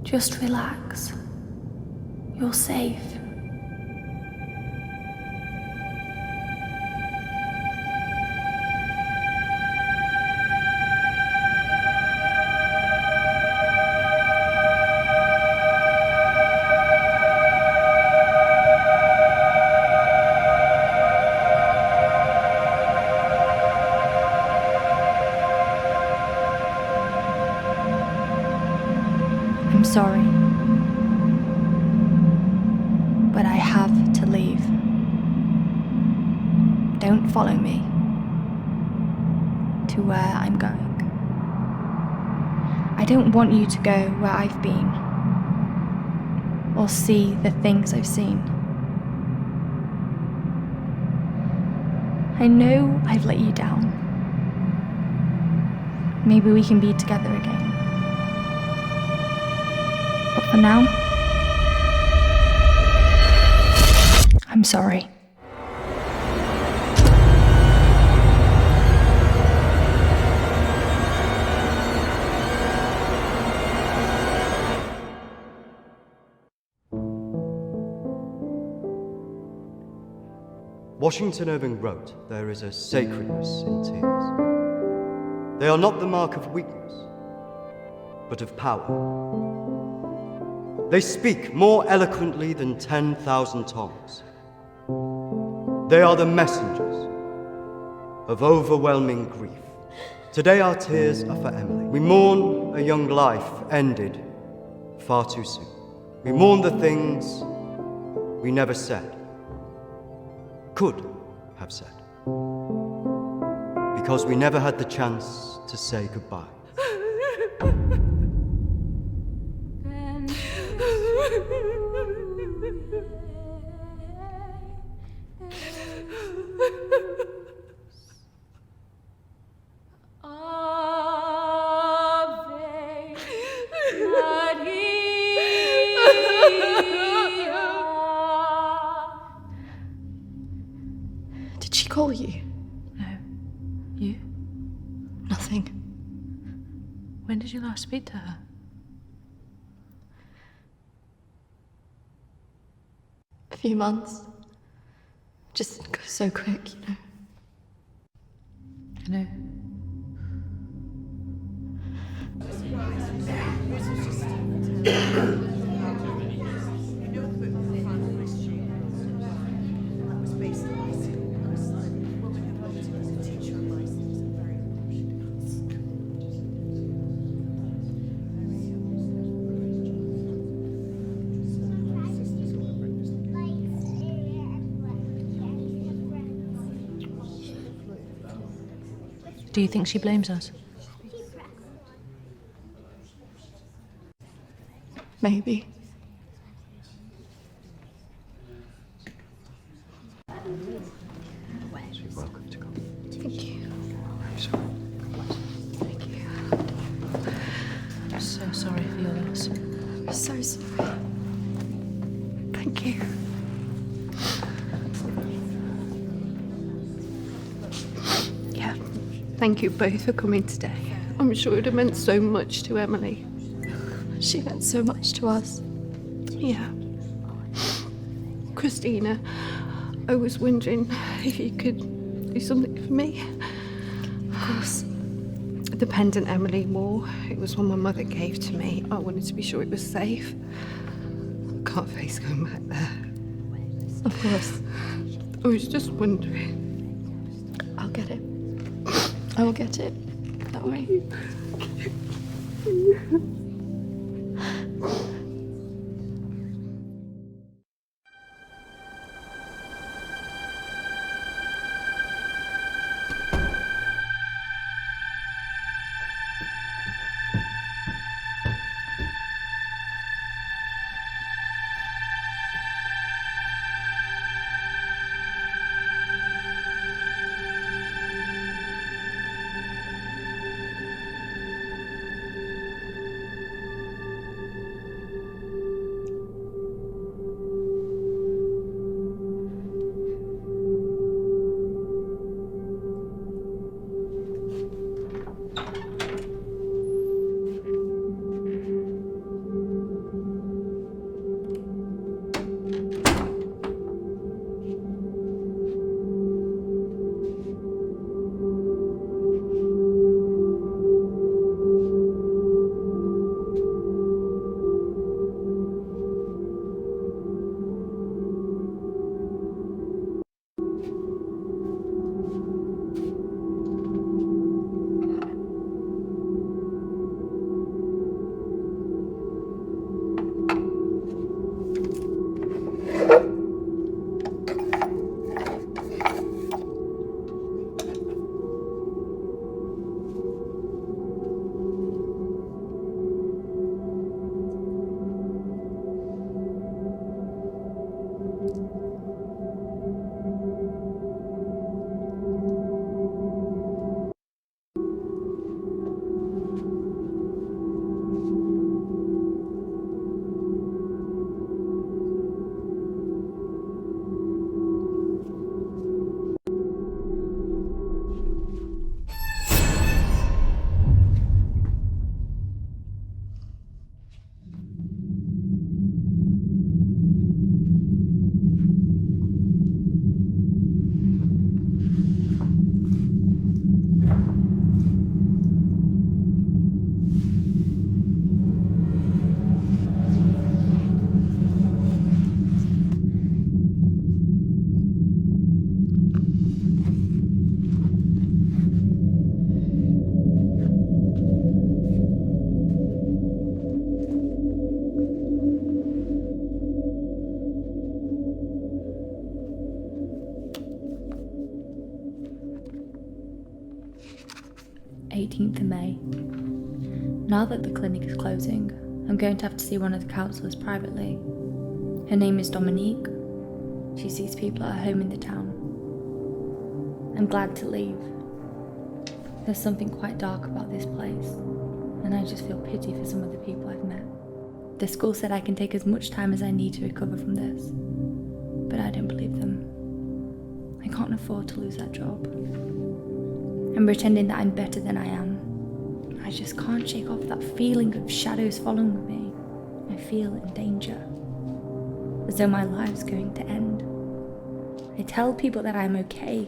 Just relax. You're safe. I'm sorry, but I have to leave. Don't follow me to where I'm going. I don't want you to go where I've been or see the things I've seen. I know I've let you down. Maybe we can be together again. But for now, I'm sorry. Washington Irving wrote, "There is a sacredness in tears. They are not the mark of weakness, but of power. They speak more eloquently than 10,000 tongues. They are the messengers of overwhelming grief. Today our tears are for Emily. We mourn a young life ended far too soon. We mourn the things we never said, could have said, because we never had the chance to say goodbye." Did she call you? No. You? Nothing. When did you last speak to her? A few months. Just goes so quick, you know. I know. Do you think she blames us? Maybe. You're welcome to come. Thank you. I'm sorry. Thank you. I'm so sorry for your loss. I'm so sorry. Thank you. Yeah. Thank you both for coming today. I'm sure it would have meant so much to Emily. She meant so much to us. Yeah. Christina, I was wondering if you could do something for me. Of course. The pendant Emily wore, it was one my mother gave to me. I wanted to be sure it was safe. I can't face going back there. Of course. I was just wondering. I'll get it. I will get it. Don't worry. 18th of May. Now that the clinic is closing, I'm going to have to see one of the counsellors privately. Her name is Dominique. She sees people at her home in the town. I'm glad to leave. There's something quite dark about this place, and I just feel pity for some of the people I've met. The school said I can take as much time as I need to recover from this, but I don't believe them. I can't afford to lose that job. I'm pretending that I'm better than I am. I just can't shake off that feeling of shadows following me. I feel in danger, as though my life's going to end. I tell people that I'm okay,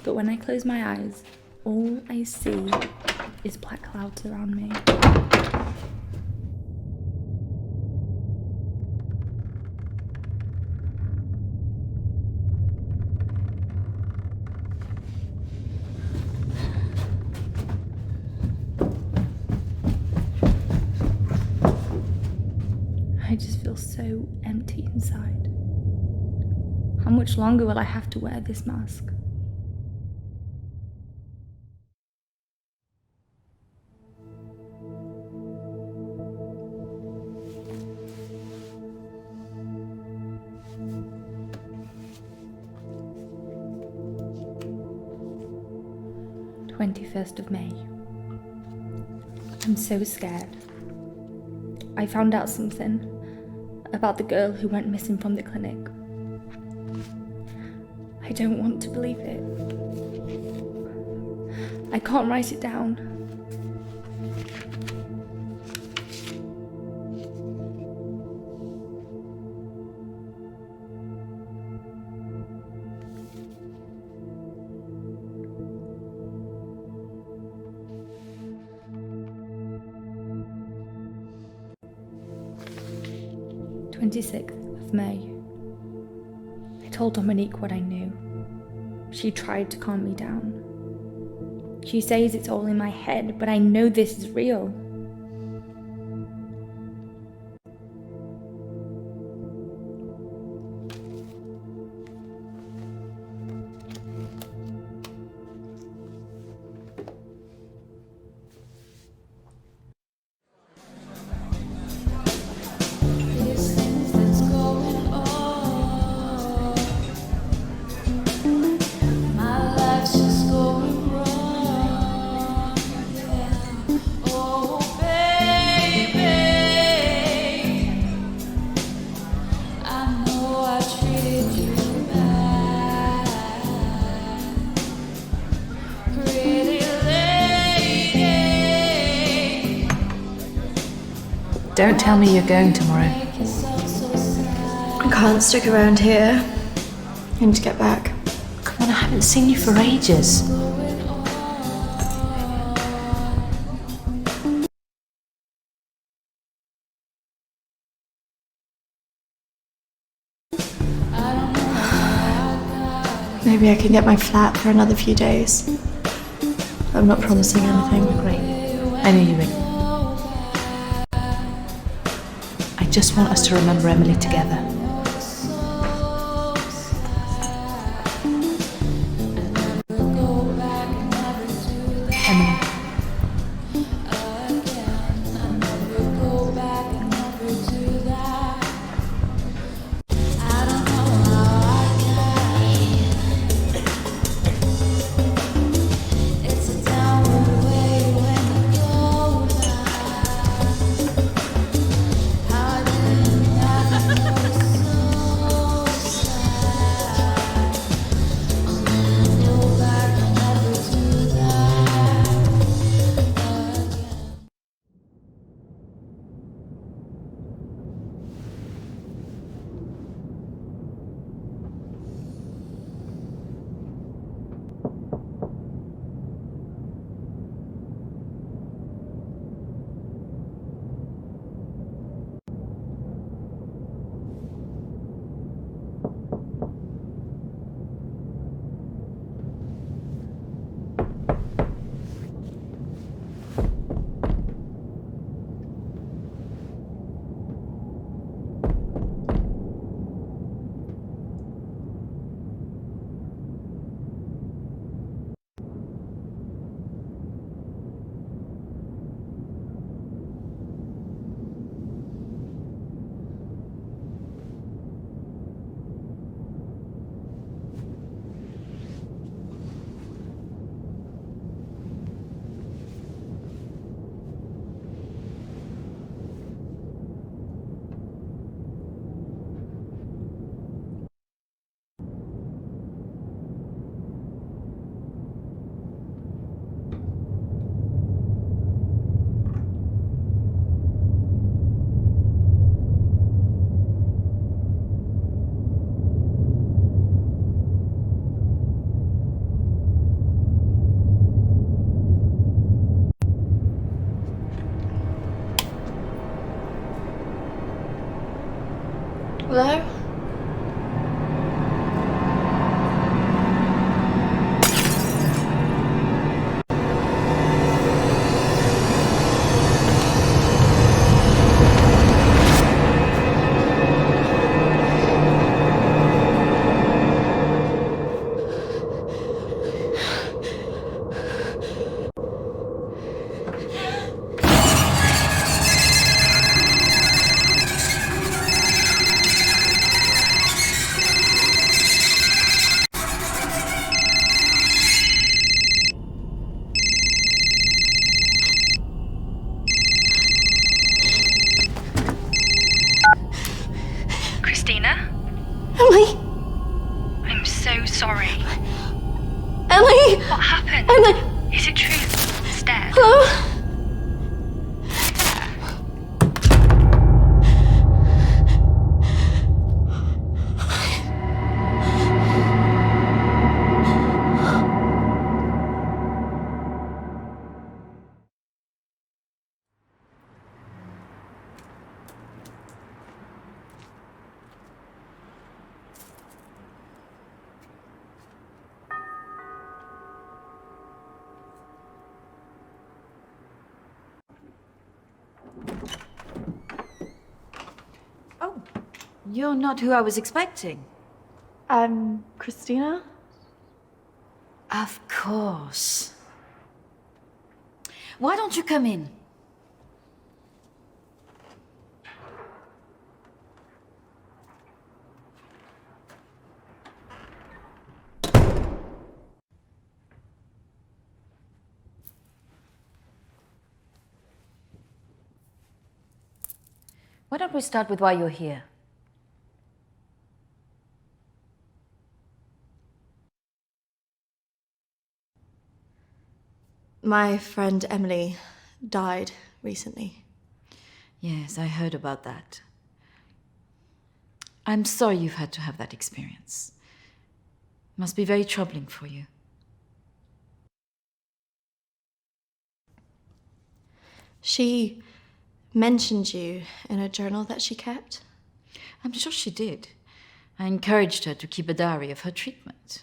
but when I close my eyes, all I see is black clouds around me. I just feel so empty inside. How much longer will I have to wear this mask? of May. I'm so scared. I found out something about the girl who went missing from the clinic. I don't want to believe it. I can't write it down. May. I told Dominique what I knew. She tried to calm me down. She says it's all in my head, but I know this is real. Don't tell me you're going tomorrow. I can't stick around here. I need to get back. Come on, I haven't seen you for ages. Maybe I can get my flat for another few days. I'm not promising anything. Great. I knew you would. I just want us to remember Emily together. Emily. Hello? Krestina? Emily! I'm so sorry. Emily! What happened? Emily! Is it true? It's dead. Hello? Oh, you're not who I was expecting. Krestina? Of course. Why don't you come in? Why don't we start with why you're here? My friend Emily died recently. Yes, I heard about that. I'm sorry you've had to have that experience. Must be very troubling for you. She mentioned you in a journal that she kept. I'm sure she did. I encouraged her to keep a diary of her treatment.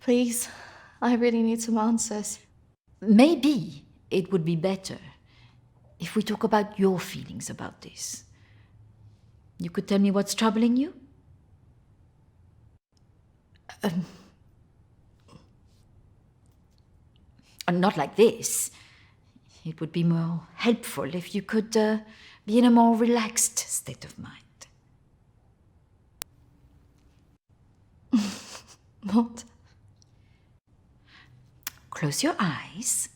Please, I really need some answers. Maybe it would be better if we talk about your feelings about this. You could tell me what's troubling you? Not like this. It would be more helpful if you could be in a more relaxed state of mind. What? Close your eyes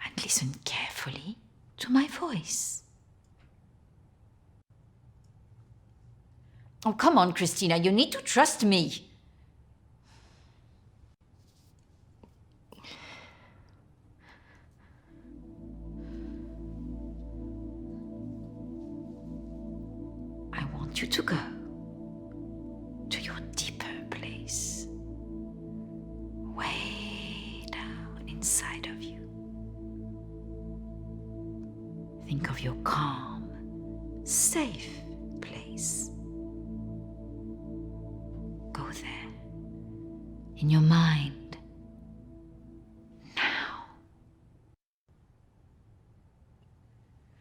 and listen carefully to my voice. Oh, come on, Krestina, you need to trust me. I want you to go to your deeper place, way down inside of you. Think of your calm, safe place. Go there, in your mind, now.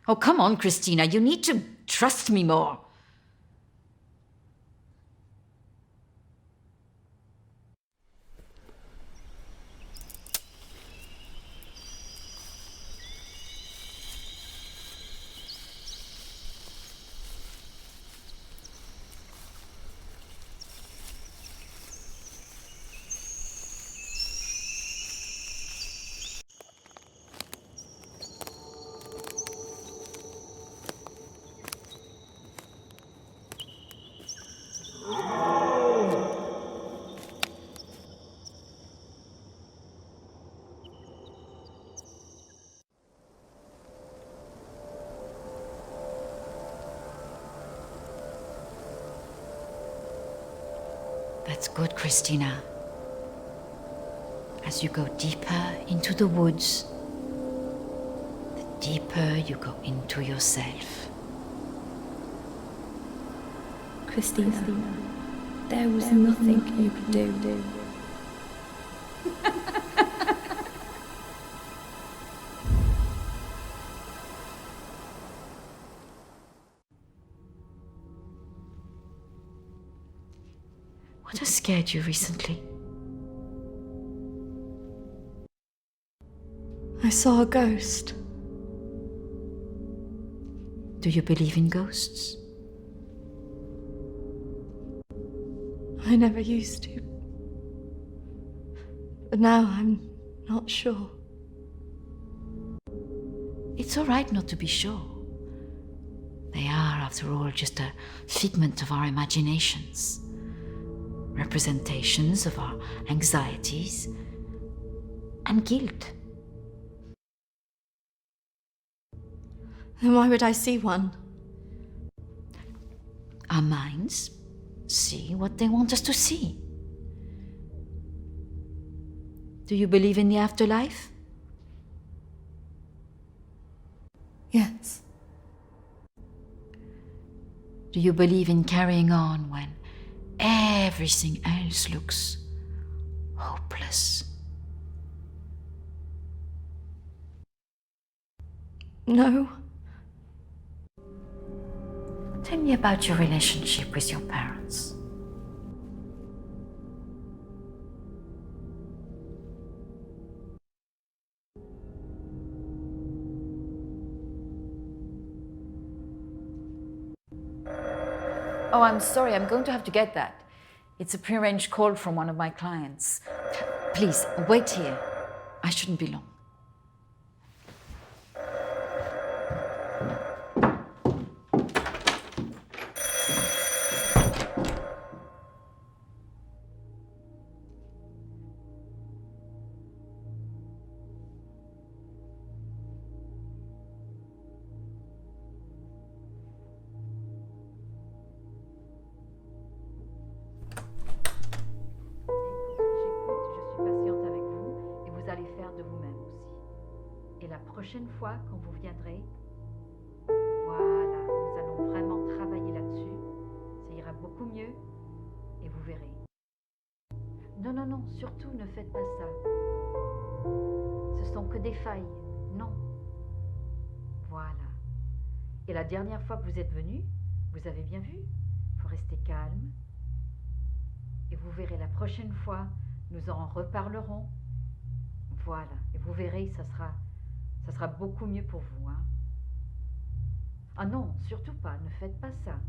Oh, come on, Krestina, you need to trust me more. That's good, Krestina. As you go deeper into the woods, the deeper you go into yourself. Christina, there was nothing you could do. What has scared you recently? I saw a ghost. Do you believe in ghosts? I never used to. But now I'm not sure. It's all right not to be sure. They are, after all, just a figment of our imaginations. Representations of our anxieties and guilt. Then why would I see one? Our minds see what they want us to see. Do you believe in the afterlife? Yes. Do you believe in carrying on when everything else looks hopeless? No. Tell me about your relationship with your parents. Oh, I'm sorry, I'm going to have to get that. It's a prearranged call from one of my clients. Please, wait here. I shouldn't be long. Prochaine fois, quand vous viendrez, voilà, nous allons vraiment travailler là-dessus. Ça ira beaucoup mieux et vous verrez. Non, non, non, surtout ne faites pas ça. Ce sont que des failles, non. Voilà. Et la dernière fois que vous êtes venu, vous avez bien vu, il faut rester calme. Et vous verrez, la prochaine fois, nous en reparlerons. Voilà, et vous verrez, ça sera beaucoup mieux pour vous, hein. Ah non, surtout pas, ne faites pas ça.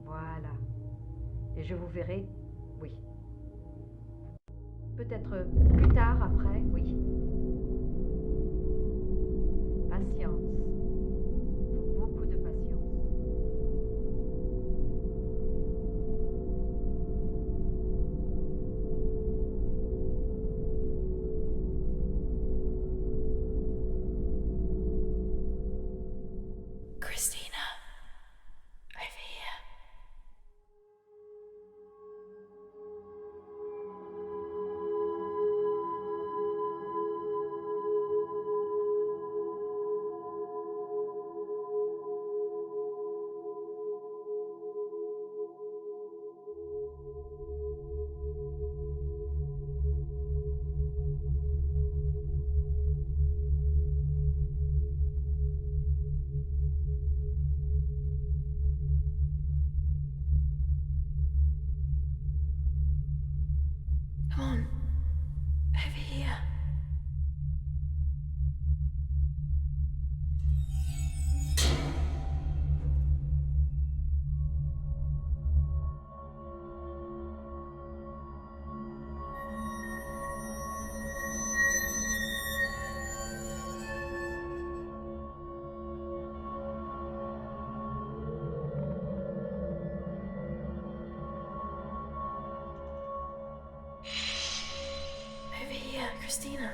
Voilà. Et je vous verrai, oui. Peut-être plus tard, après, oui. Patience. Il faut beaucoup de patience. Christina, over here. Come on, over here. Over here, Christina.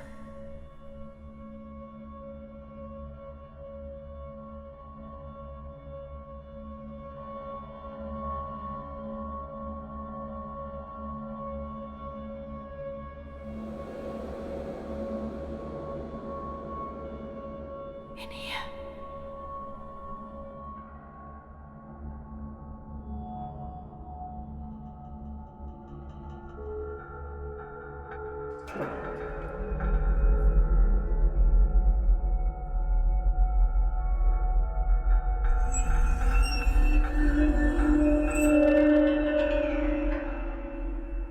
In here.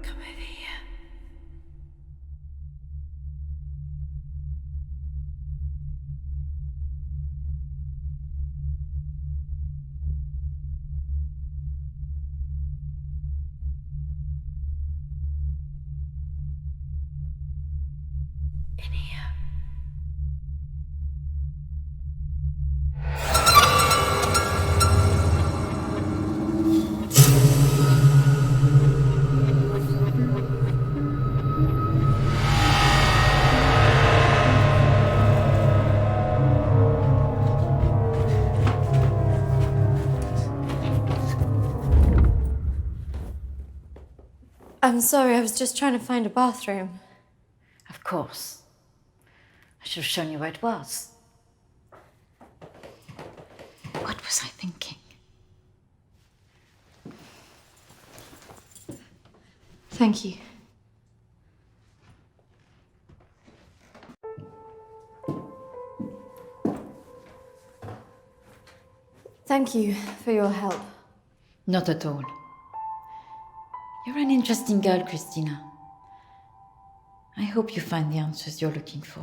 Come over here. In here. I'm sorry, I was just trying to find a bathroom. Of course. I should have shown you where it was. What was I thinking? Thank you. Thank you for your help. Not at all. You're an interesting girl, Cristina. I hope you find the answers you're looking for.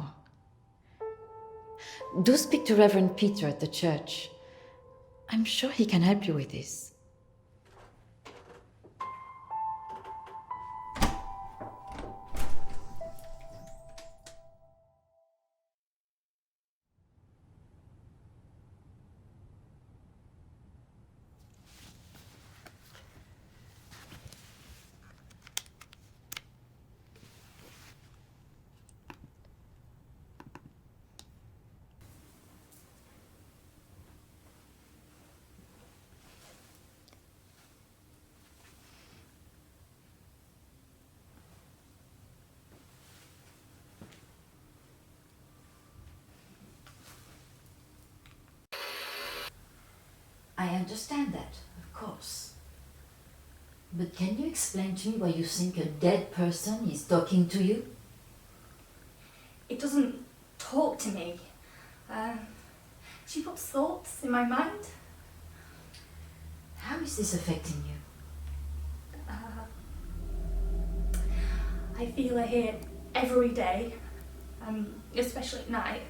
Do speak to Reverend Peter at the church. I'm sure he can help you with this. I understand that, of course. But can you explain to me why you think a dead person is talking to you? It doesn't talk to me. She puts thoughts in my mind. How is this affecting you? I feel her here every day, especially at night.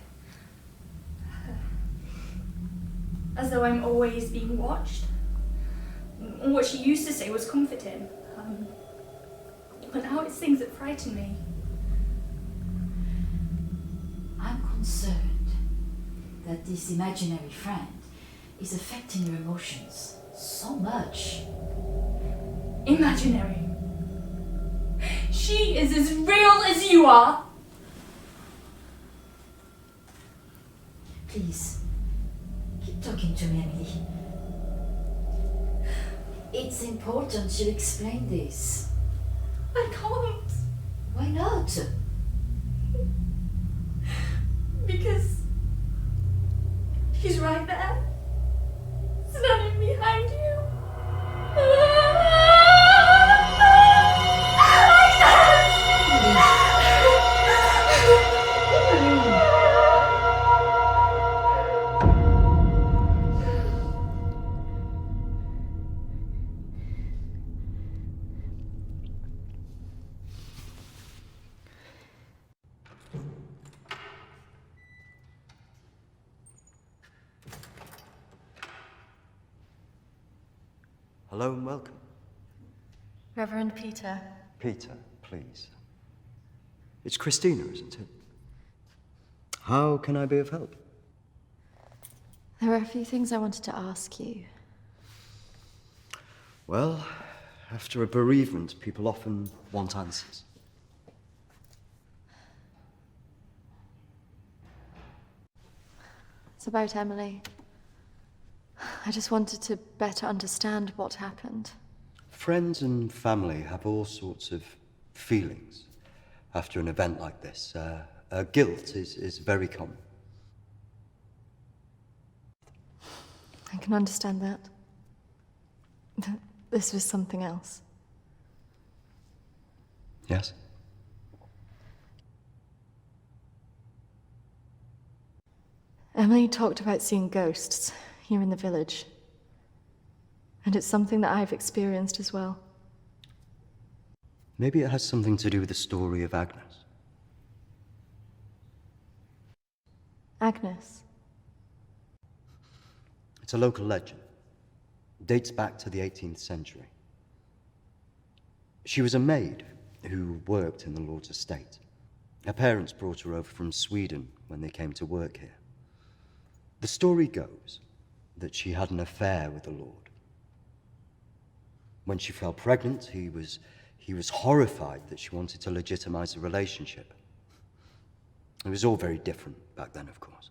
As though I'm always being watched. What she used to say was comforting. But now it's things that frighten me. I'm concerned that this imaginary friend is affecting your emotions so much. Imaginary. She is as real as you are. Please, keep talking to me, Emily. It's important you explain this. I can't. Why not? Because she's right there. Standing behind you. Hello and welcome. Reverend Peter. Peter, please. It's Cristina, isn't it? How can I be of help? There are a few things I wanted to ask you. Well, after a bereavement, people often want answers. It's about Emily. I just wanted to better understand what happened. Friends and family have all sorts of feelings after an event like this. Guilt is very common. I can understand that. This was something else. Yes? Emily talked about seeing ghosts here in the village. And it's something that I've experienced as well. Maybe it has something to do with the story of Agnes. Agnes. It's a local legend. It dates back to the 18th century. She was a maid who worked in the Lord's estate. Her parents brought her over from Sweden when they came to work here. The story goes that she had an affair with the Lord. When she fell pregnant, he was horrified that she wanted to legitimize the relationship. It was all very different back then, of course.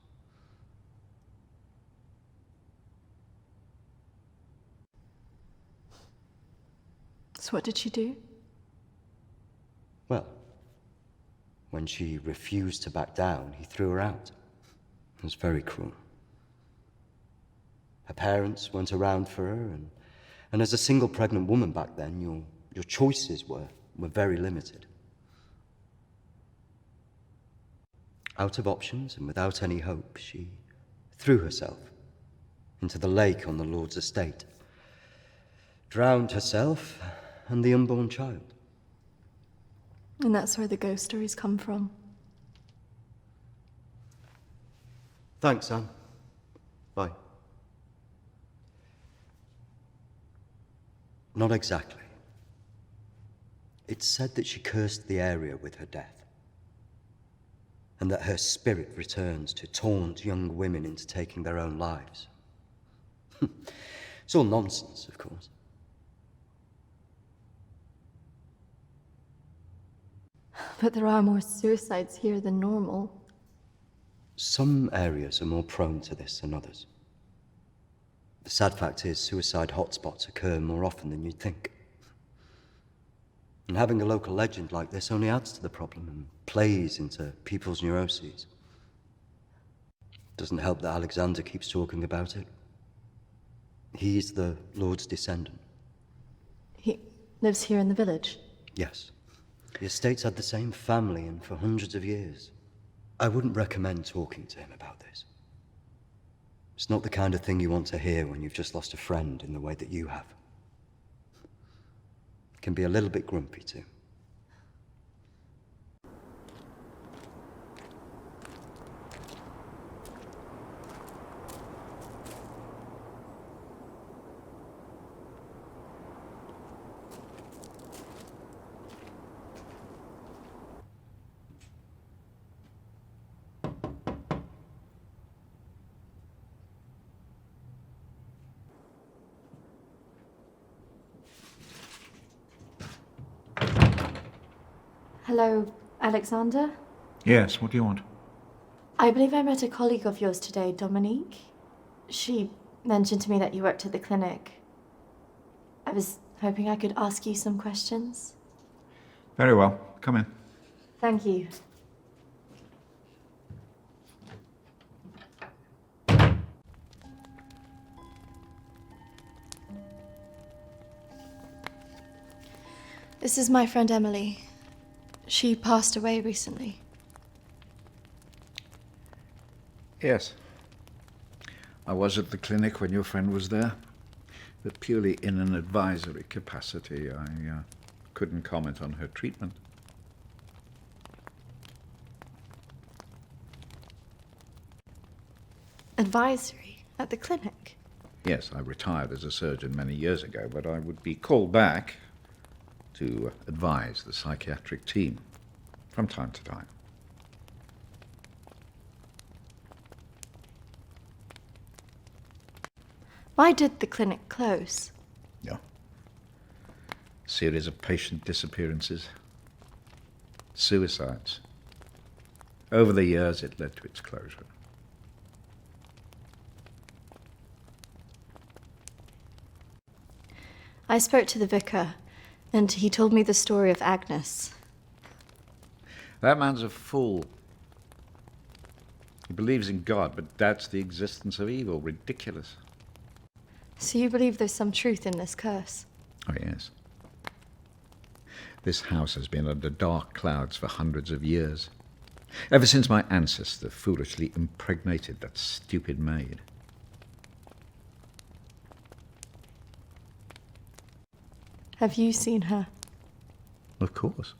So what did she do? Well, when she refused to back down, he threw her out. It was very cruel. Her parents weren't around for her, and as a single pregnant woman back then, your choices were very limited. Out of options and without any hope, she threw herself into the lake on the Lord's estate, drowned herself and the unborn child. And that's where the ghost stories come from. Thanks, Anne. Bye. Not exactly. It's said that she cursed the area with her death, and that her spirit returns to taunt young women into taking their own lives. It's all nonsense, of course. But there are more suicides here than normal. Some areas are more prone to this than others. The sad fact is, suicide hotspots occur more often than you'd think. And having a local legend like this only adds to the problem and plays into people's neuroses. Doesn't help that Alexander keeps talking about it. He's the Lord's descendant. He lives here in the village? Yes. The estate's had the same family and for hundreds of years. I wouldn't recommend talking to him about this. It's not the kind of thing you want to hear when you've just lost a friend in the way that you have. It can be a little bit grumpy too. Hello, Alexander? Yes, what do you want? I believe I met a colleague of yours today, Dominique. She mentioned to me that you worked at the clinic. I was hoping I could ask you some questions. Very well, come in. Thank you. This is my friend Emily. She passed away recently. Yes. I was at the clinic when your friend was there, but purely in an advisory capacity. I couldn't comment on her treatment. Advisory? At the clinic? Yes, I retired as a surgeon many years ago, but I would be called back to advise the psychiatric team from time to time. Why did the clinic close? Yeah. Series of patient disappearances. Suicides. Over the years, it led to its closure. I spoke to the vicar, and he told me the story of Agnes. That man's a fool. He believes in God, but doubts the existence of evil. Ridiculous. So you believe there's some truth in this curse? Oh, yes. This house has been under dark clouds for hundreds of years. Ever since my ancestor foolishly impregnated that stupid maid. Have you seen her? Of course.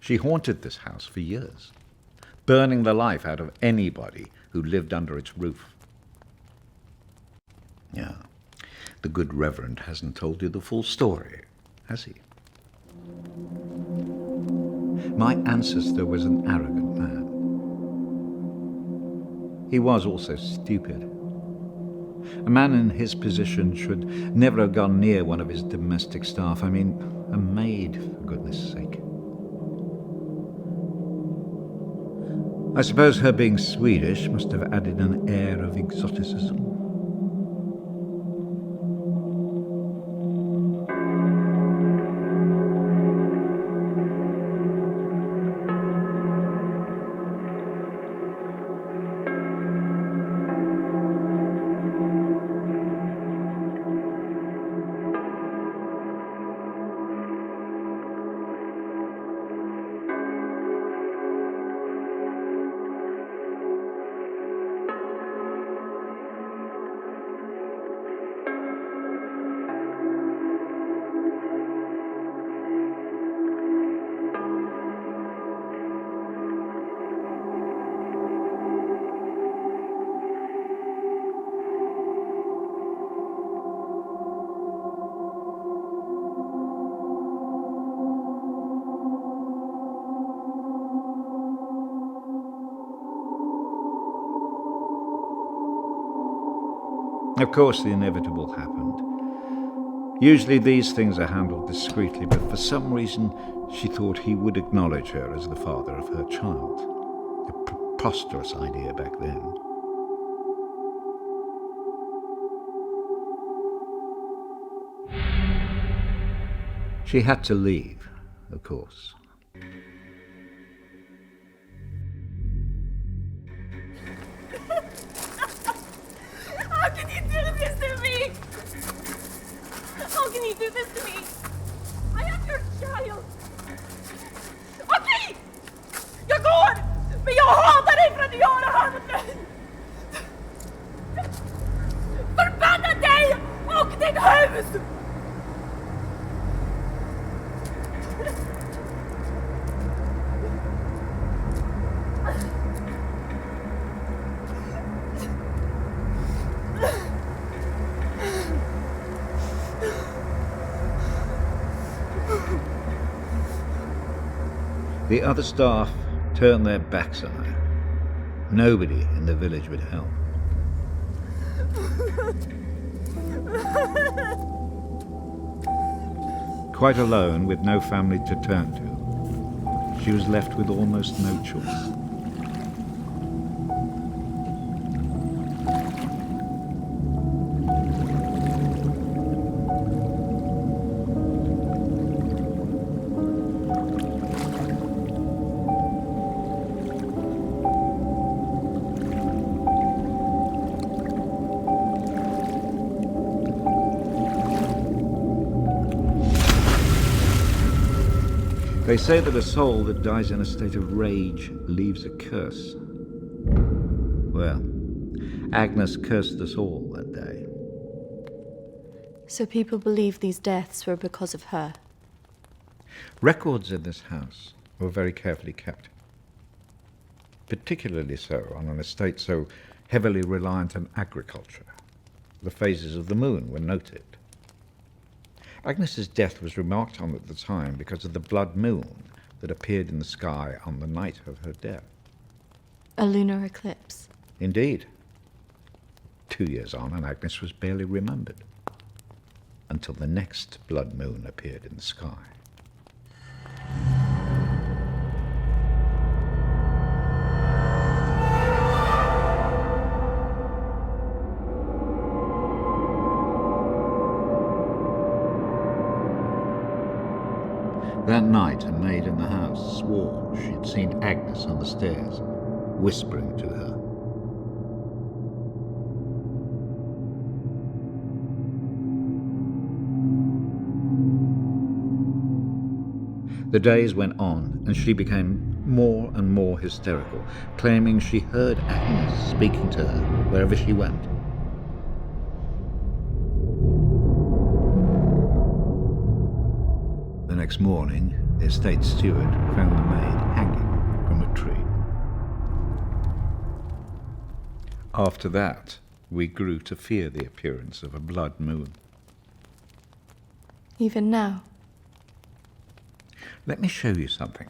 She haunted this house for years, burning the life out of anybody who lived under its roof. Yeah, the good Reverend hasn't told you the full story, has he? My ancestor was an arrogant man. He was also stupid. A man in his position should never have gone near one of his domestic staff. I mean, a maid, for goodness sake. I suppose her being Swedish must have added an air of exoticism. Of course, the inevitable happened. Usually these things are handled discreetly, but for some reason she thought he would acknowledge her as the father of her child. A preposterous idea back then. She had to leave, of course. How can you do this to me? How can you do this to me? I am your child. Okej! Jag går! Men jag hatar dig för att du gör det här med mig! Förbanna dig och ditt hus! The other staff turned their backs on her. Nobody in the village would help. Quite alone, with no family to turn to, she was left with almost no choice. They say that a soul that dies in a state of rage leaves a curse. Well, Agnes cursed us all that day. So people believe these deaths were because of her? Records in this house were very carefully kept. Particularly so on an estate so heavily reliant on agriculture. The phases of the moon were noted. Agnes's death was remarked on at the time because of the blood moon that appeared in the sky on the night of her death. A lunar eclipse? Indeed. 2 years on, and Agnes was barely remembered, until the next blood moon appeared in the sky. That night, a maid in the house swore she'd seen Agnes on the stairs, whispering to her. The days went on, and she became more and more hysterical, claiming she heard Agnes speaking to her wherever she went. The next morning, the estate steward found the maid hanging from a tree. After that, we grew to fear the appearance of a blood moon. Even now? Let me show you something.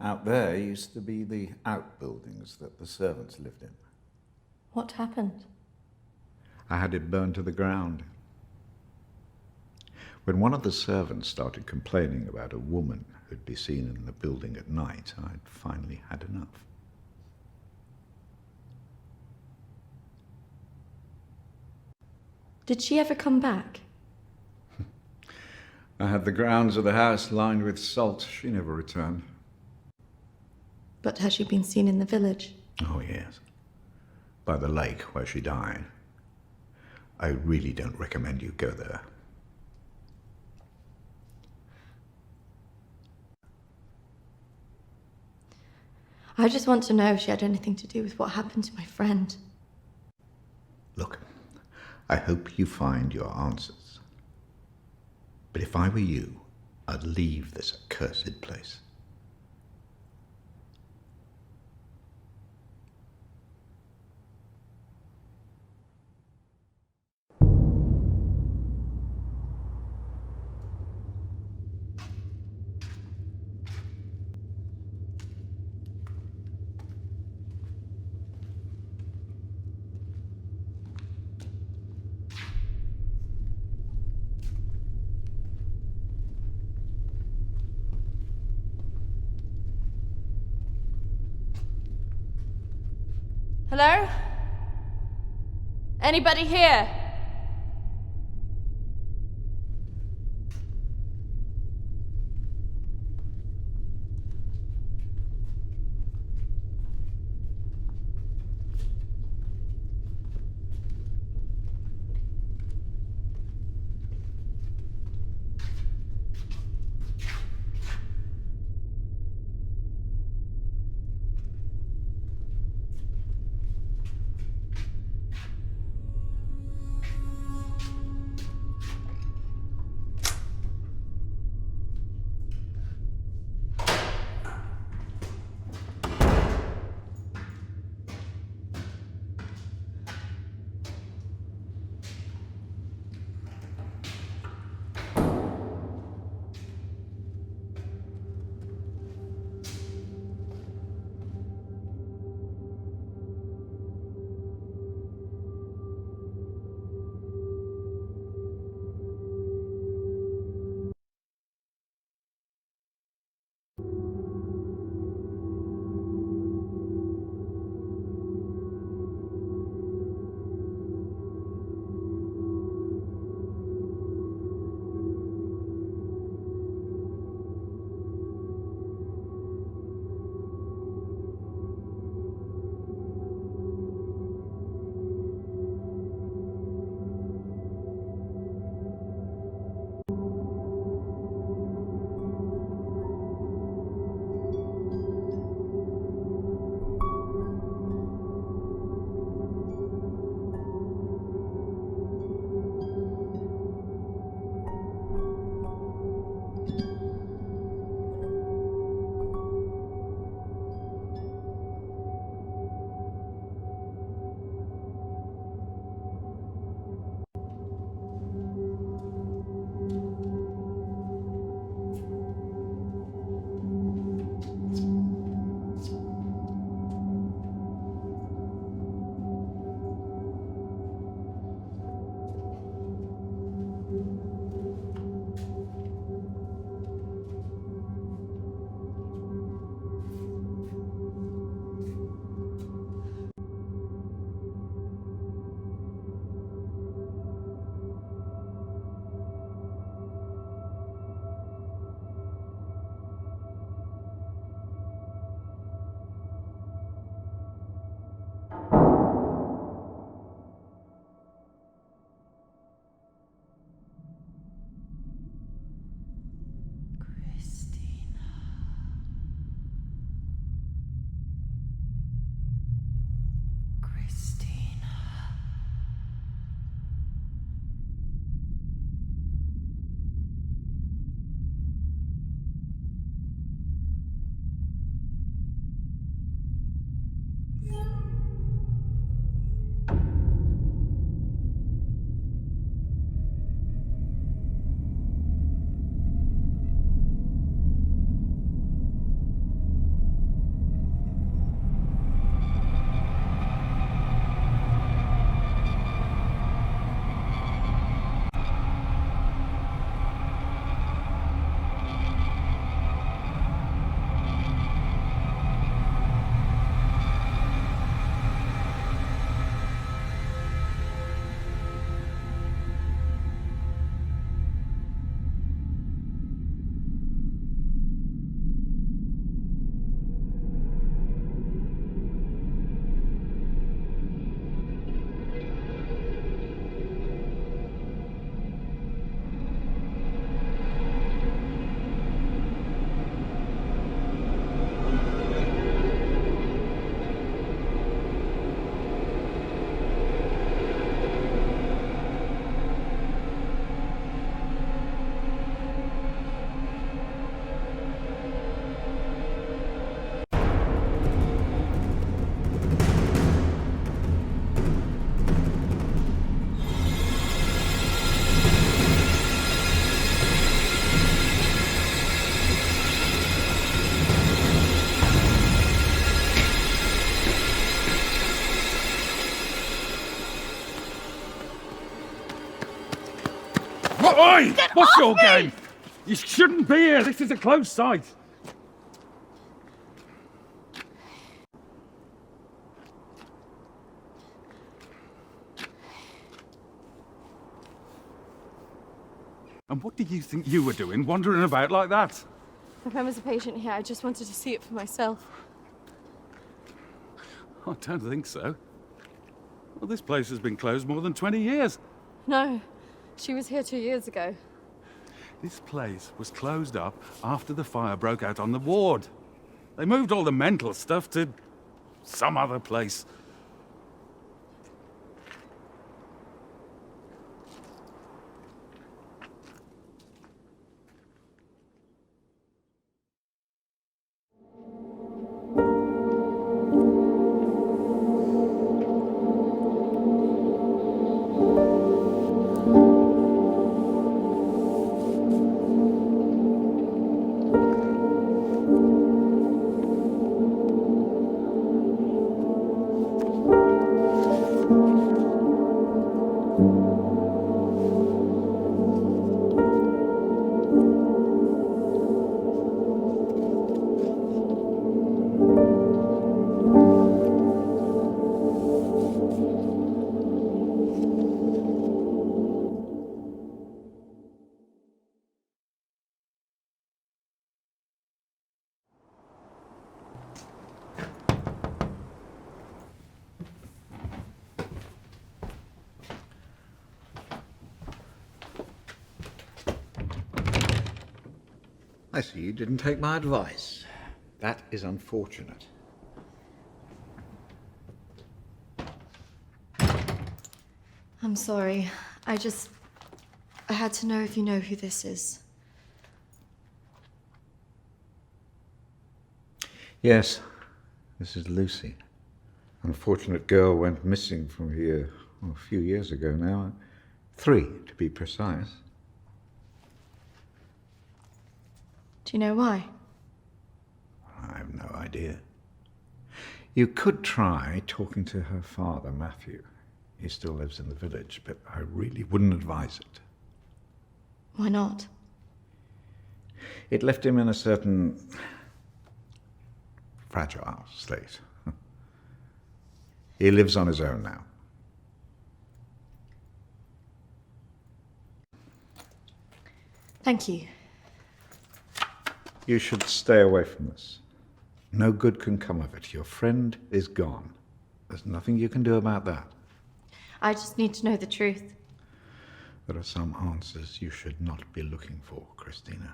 Out there used to be the outbuildings that the servants lived in. What happened? I had it burned to the ground. When one of the servants started complaining about a woman who'd be seen in the building at night, I'd finally had enough. Did she ever come back? I had the grounds of the house lined with salt. She never returned. But has she been seen in the village? Oh, yes. By the lake where she died. I really don't recommend you go there. I just want to know if she had anything to do with what happened to my friend. Look, I hope you find your answers. But if I were you, I'd leave this accursed place. Hello? Anybody here? Oi! What's your game? You shouldn't be here. This is a closed site. And what did you think you were doing, wandering about like that? My friend was a patient here. I just wanted to see it for myself. I don't think so. Well, this place has been closed more than 20 years. No, she was here 2 years ago. This place was closed up after the fire broke out on the ward. They moved all the mental stuff to some other place. I see you didn't take my advice. That is unfortunate. I'm sorry. I had to know if you know who this is. Yes, this is Lucy. Unfortunate girl went missing from here a few years ago now. 3, to be precise. Do you know why? I have no idea. You could try talking to her father, Matthew. He still lives in the village, but I really wouldn't advise it. Why not? It left him in a certain fragile state. He lives on his own now. Thank you. You should stay away from this. No good can come of it. Your friend is gone. There's nothing you can do about that. I just need to know the truth. There are some answers you should not be looking for, Kristina.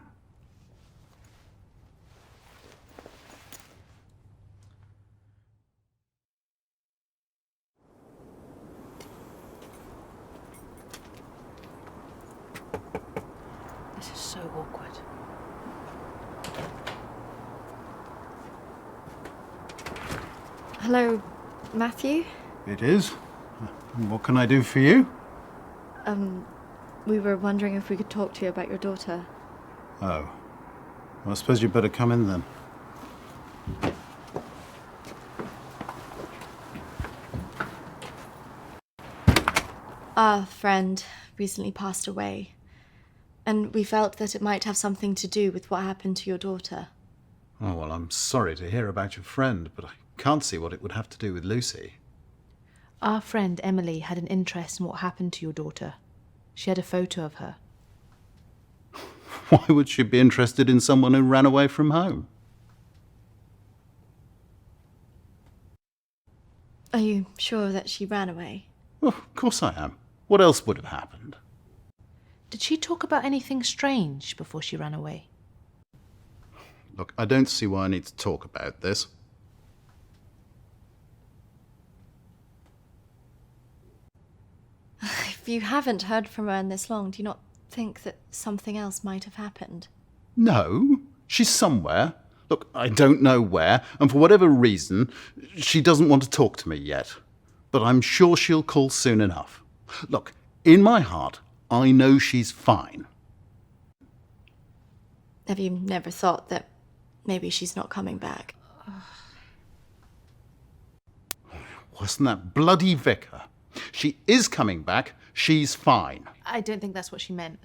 This is so awkward. Hello, Matthew? It is. What can I do for you? We were wondering if we could talk to you about your daughter. Oh. Well, I suppose you'd better come in then. Our friend recently passed away, and we felt that it might have something to do with what happened to your daughter. Oh, well, I'm sorry to hear about your friend, but I can't see what it would have to do with Lucy. Our friend Emily had an interest in what happened to your daughter. She had a photo of her. Why would she be interested in someone who ran away from home? Are you sure that she ran away? Well, of course I am. What else would have happened? Did she talk about anything strange before she ran away? Look, I don't see why I need to talk about this. If you haven't heard from her in this long, do you not think that something else might have happened? No, she's somewhere. Look, I don't know where, and for whatever reason, she doesn't want to talk to me yet. But I'm sure she'll call soon enough. Look, in my heart, I know she's fine. Have you never thought that maybe she's not coming back? Wasn't that bloody vicar? She is coming back. She's fine. I don't think that's what she meant.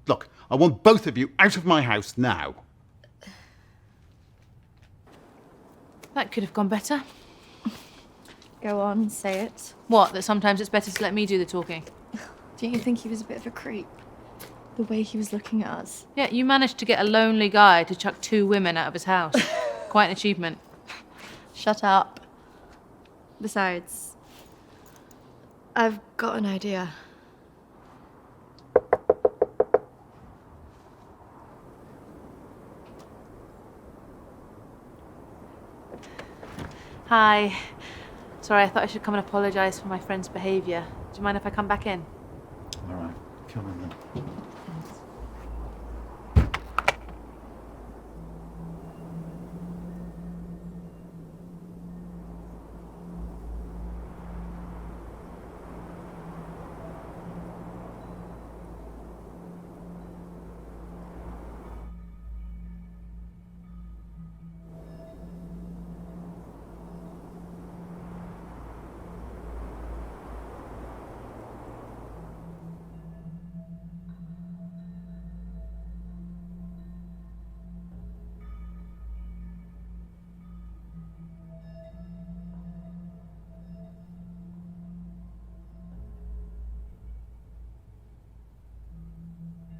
Look, I want both of you out of my house now. That could have gone better. Go on, say it. What, that sometimes it's better to let me do the talking? Don't you think he was a bit of a creep? The way he was looking at us. Yeah, you managed to get a lonely guy to chuck 2 women out of his house. Quite an achievement. Shut up. Besides, I've got an idea. Hi. Sorry, I thought I should come and apologise for my friend's behaviour. Do you mind if I come back in? All right, come in then.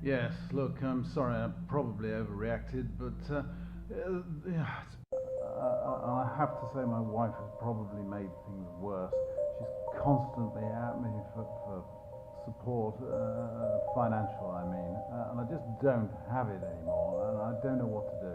Yes, look, I'm sorry, I probably overreacted, but I have to say my wife has probably made things worse. She's constantly at me for support, financial, I mean, and I just don't have it anymore, and I don't know what to do.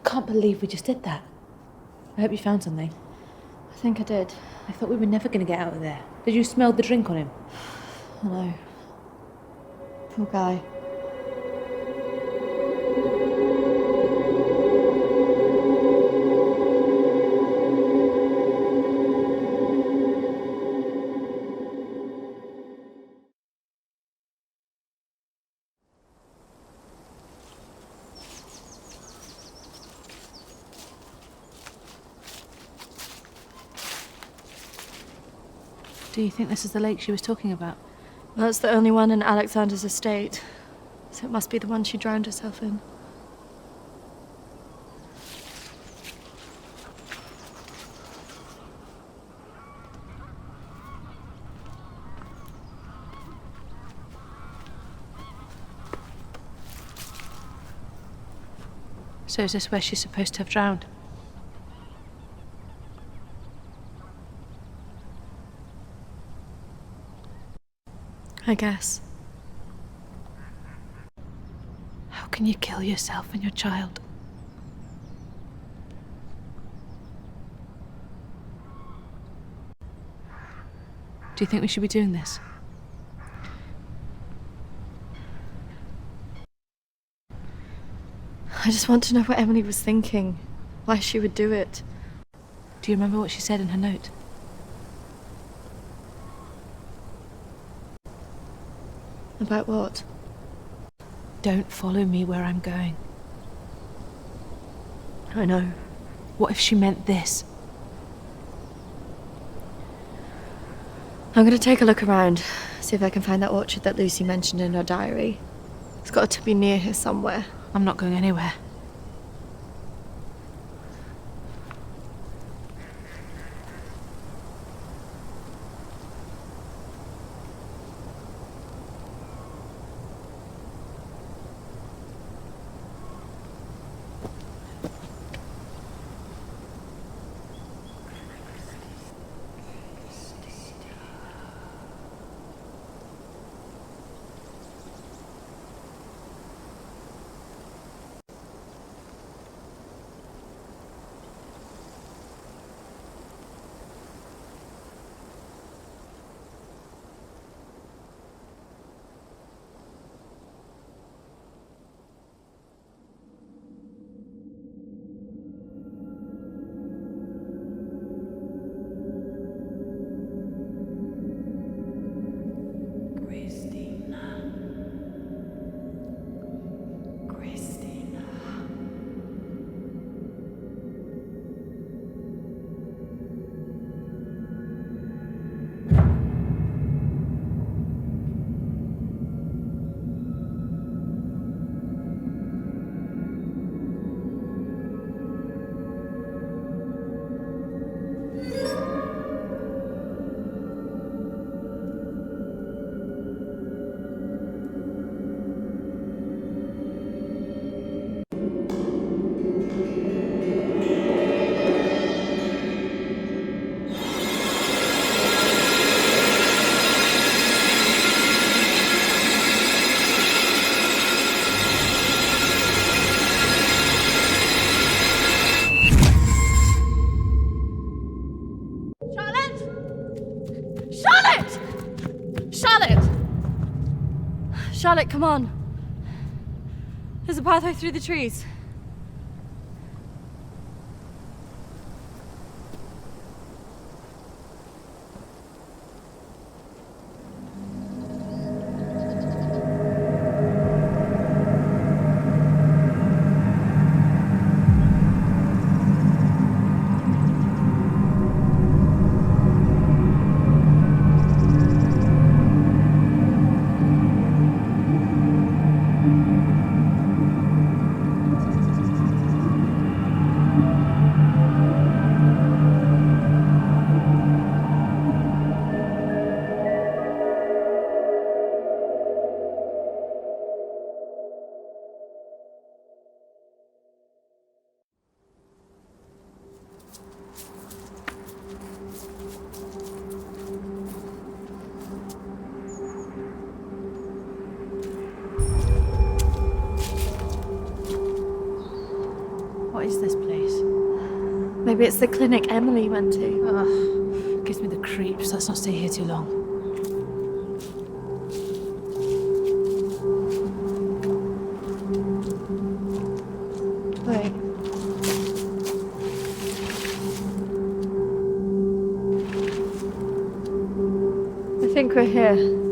Can't believe we just did that. I hope you found something. I think I did. I thought we were never going to get out of there. Did you smell the drink on him? I know. Poor guy. Do you think this is the lake she was talking about? Well, it's the only one in Alexander's estate, so it must be the one she drowned herself in. So is this where she's supposed to have drowned? I guess. How can you kill yourself and your child? Do you think we should be doing this? I just want to know what Emily was thinking. Why she would do it. Do you remember what she said in her note? About what? Don't follow me where I'm going. I know. What if she meant this? I'm gonna take a look around, see if I can find that orchard that Lucy mentioned in her diary. It's got to be near here somewhere. I'm not going anywhere. Charlotte, come on. There's a pathway through the trees. What is this place? Maybe it's the clinic Emily went to. Ugh, gives me the creeps. Let's not stay here too long. Wait. I think we're here.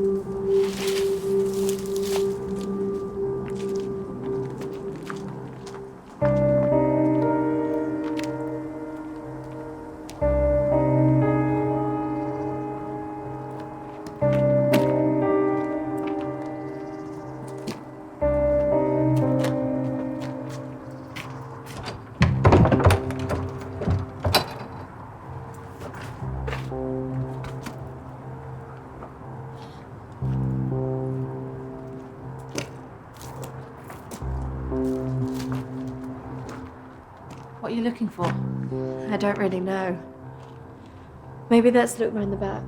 What are you looking for? I don't really know. Maybe let's look round the back.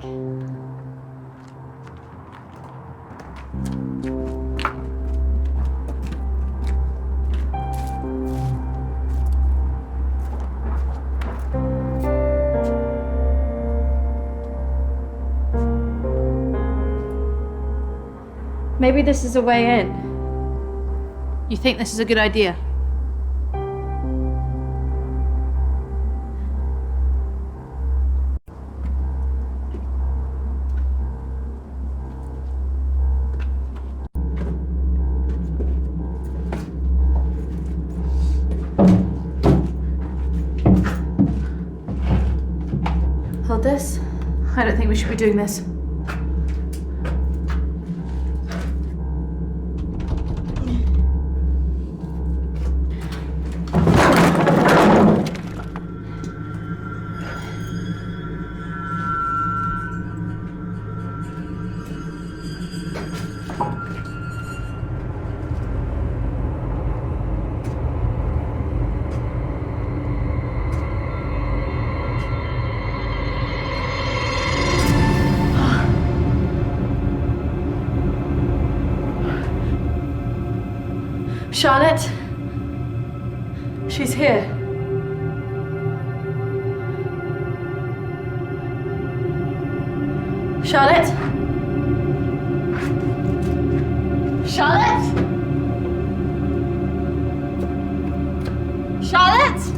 Maybe this is a way in. You think this is a good idea? Hold this. I don't think we should be doing this. Charlotte? She's here. Charlotte? Charlotte? Charlotte?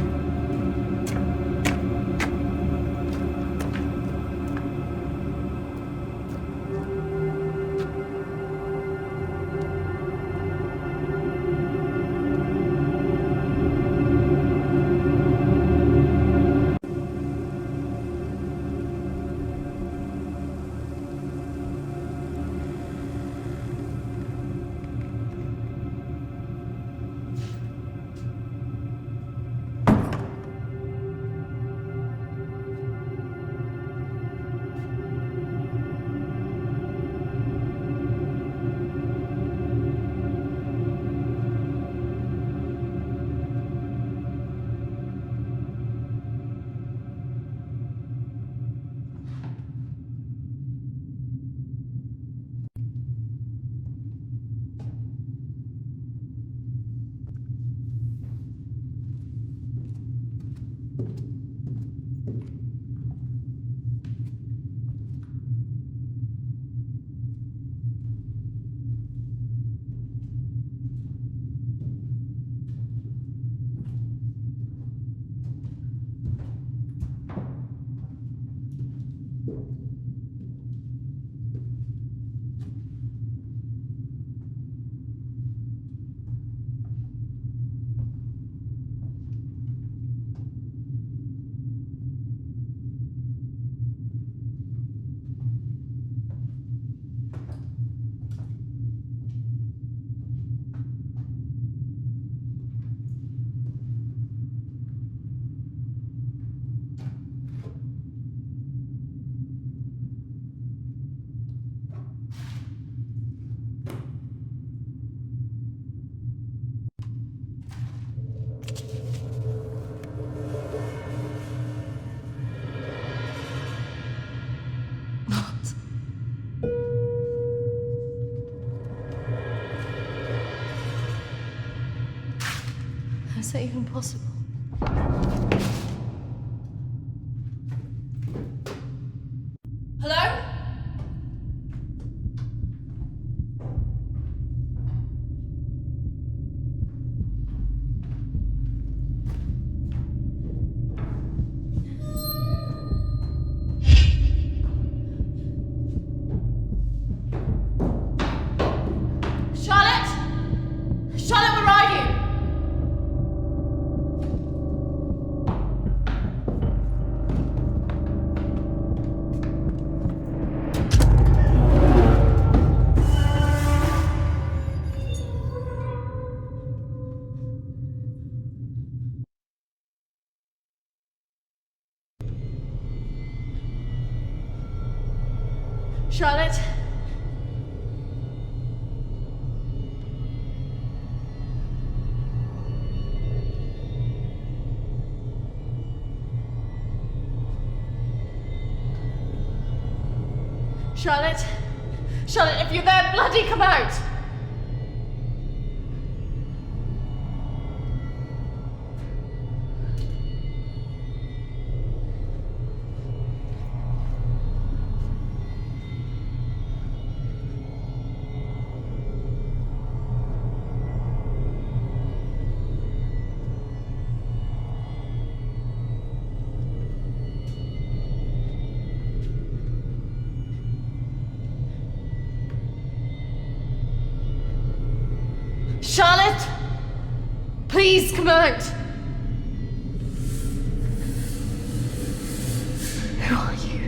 Is that even possible? Hello? Charlotte? Charlotte, where are you? Charlotte? Charlotte? Charlotte, if you're there, bloody come out! Charlotte! Please come out! Who are you?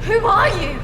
Who are you?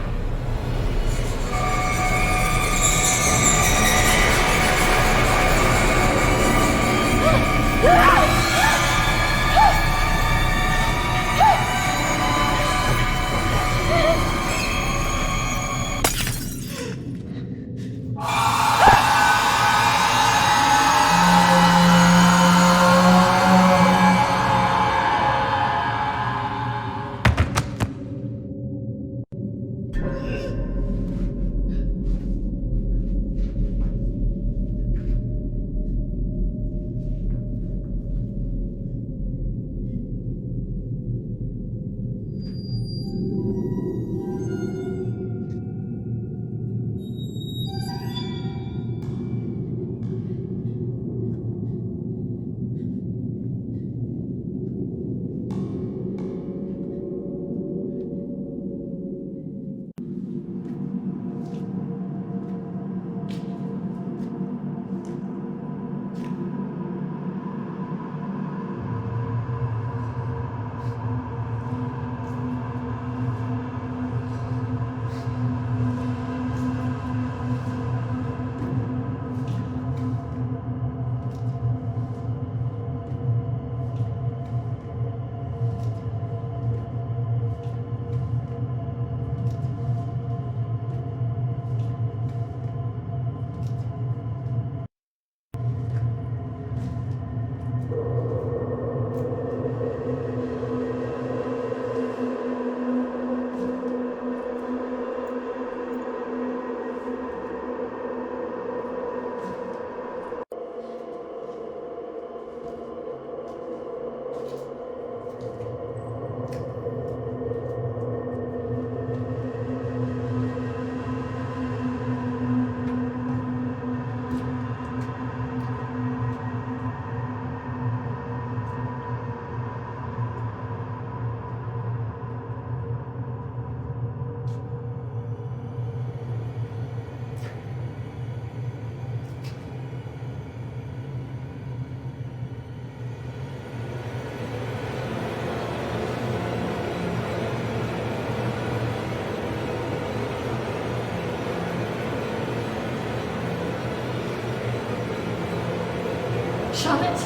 Charlotte?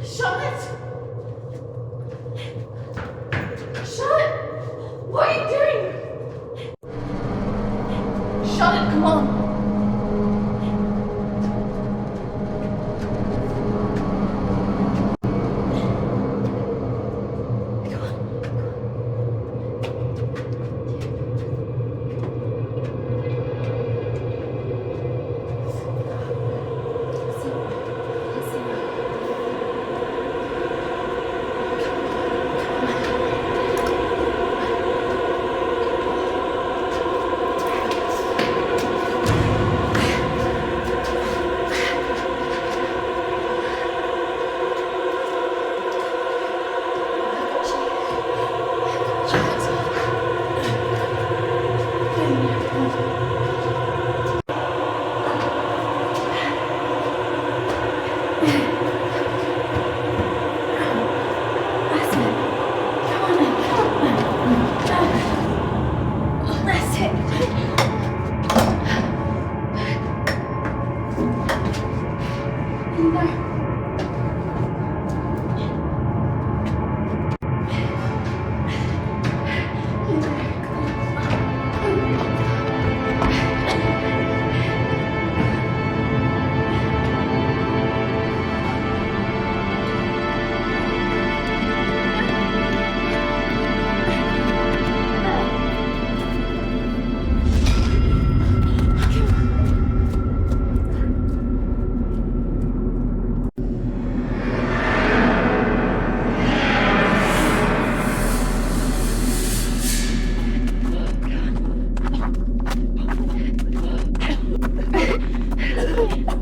Charlotte? Charlotte? What are you doing? Charlotte, come on.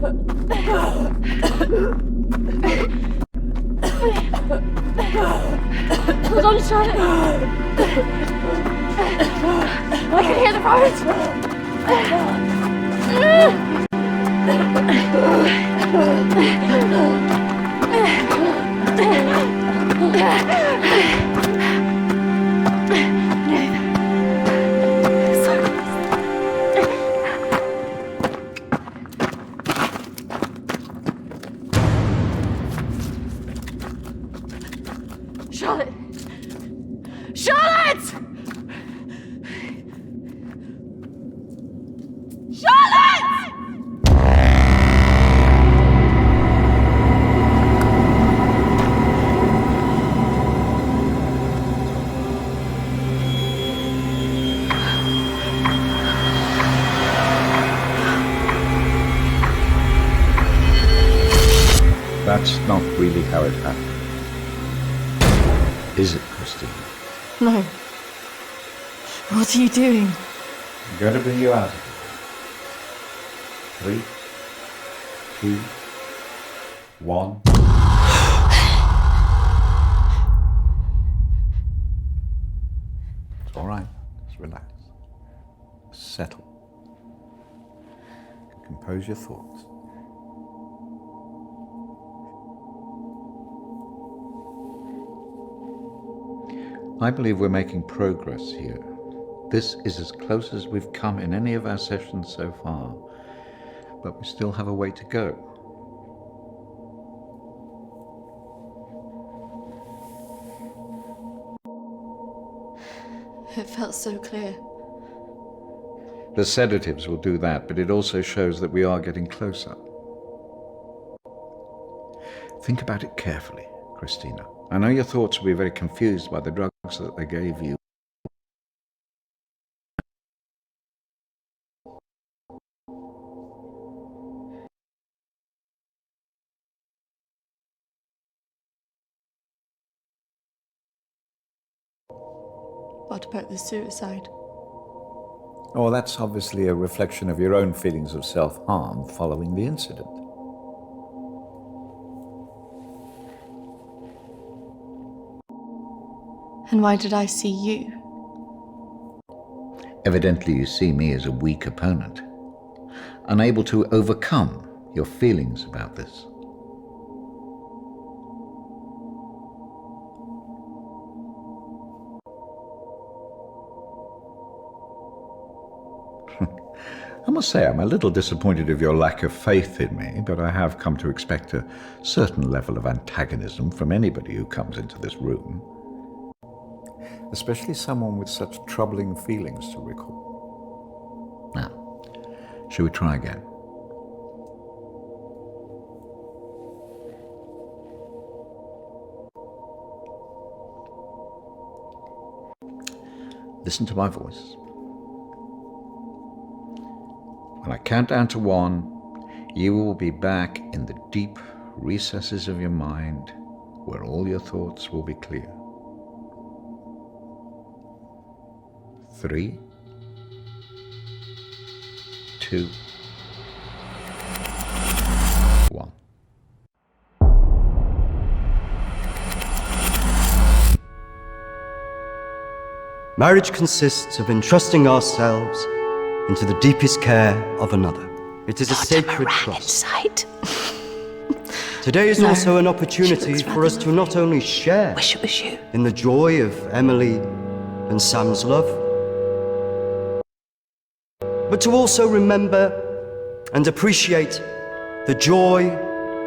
Hold on, Charlotte. I can hear the roads. Charlotte! Charlotte! Charlotte! That's not really how it happened. Is it, Christine? No. What are you doing? I'm going to bring you out of it. 3, 2, 1. It's all right. Just relax. Settle. Compose your thoughts. I believe we're making progress here. This is as close as we've come in any of our sessions so far, but we still have a way to go. It felt so clear. The sedatives will do that, but it also shows that we are getting closer. Think about it carefully, Christina. I know your thoughts will be very confused by the drugs that they gave you. What about the suicide? Oh, that's obviously a reflection of your own feelings of self-harm following the incident. And why did I see you? Evidently you see me as a weak opponent, unable to overcome your feelings about this. I must say I'm a little disappointed of your lack of faith in me, but I have come to expect a certain level of antagonism from anybody who comes into this room. Especially someone with such troubling feelings to recall. Now, shall we try again? Listen to my voice. When I count down to 1, you will be back in the deep recesses of your mind where all your thoughts will be clear. 3, 2, 1. Marriage consists of entrusting ourselves into the deepest care of another. It is a sacred trust. Today is also an opportunity for us to not only share in the joy of Emily and Sam's love, but to also remember and appreciate the joy,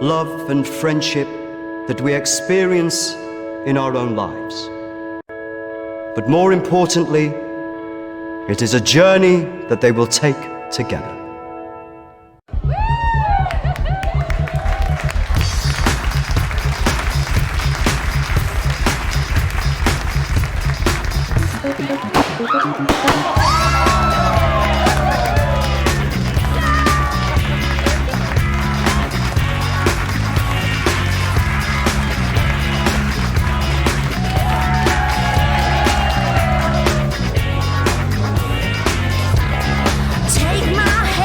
love, and friendship that we experience in our own lives. But more importantly, it is a journey that they will take together. Take my hand.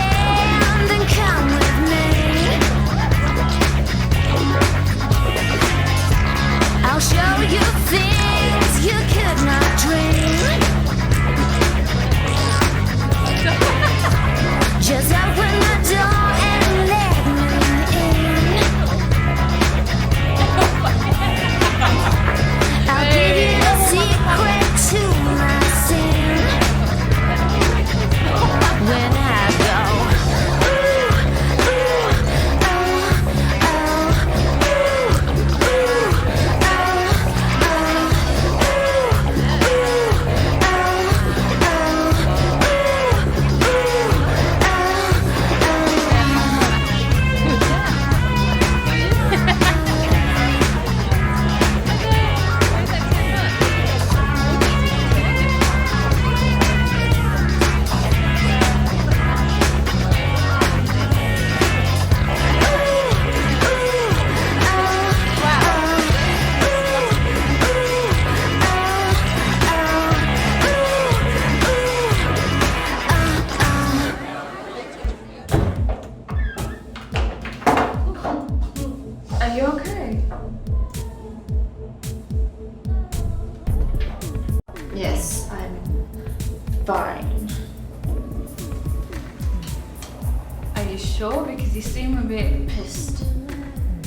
you sure? Because you seem a bit pissed.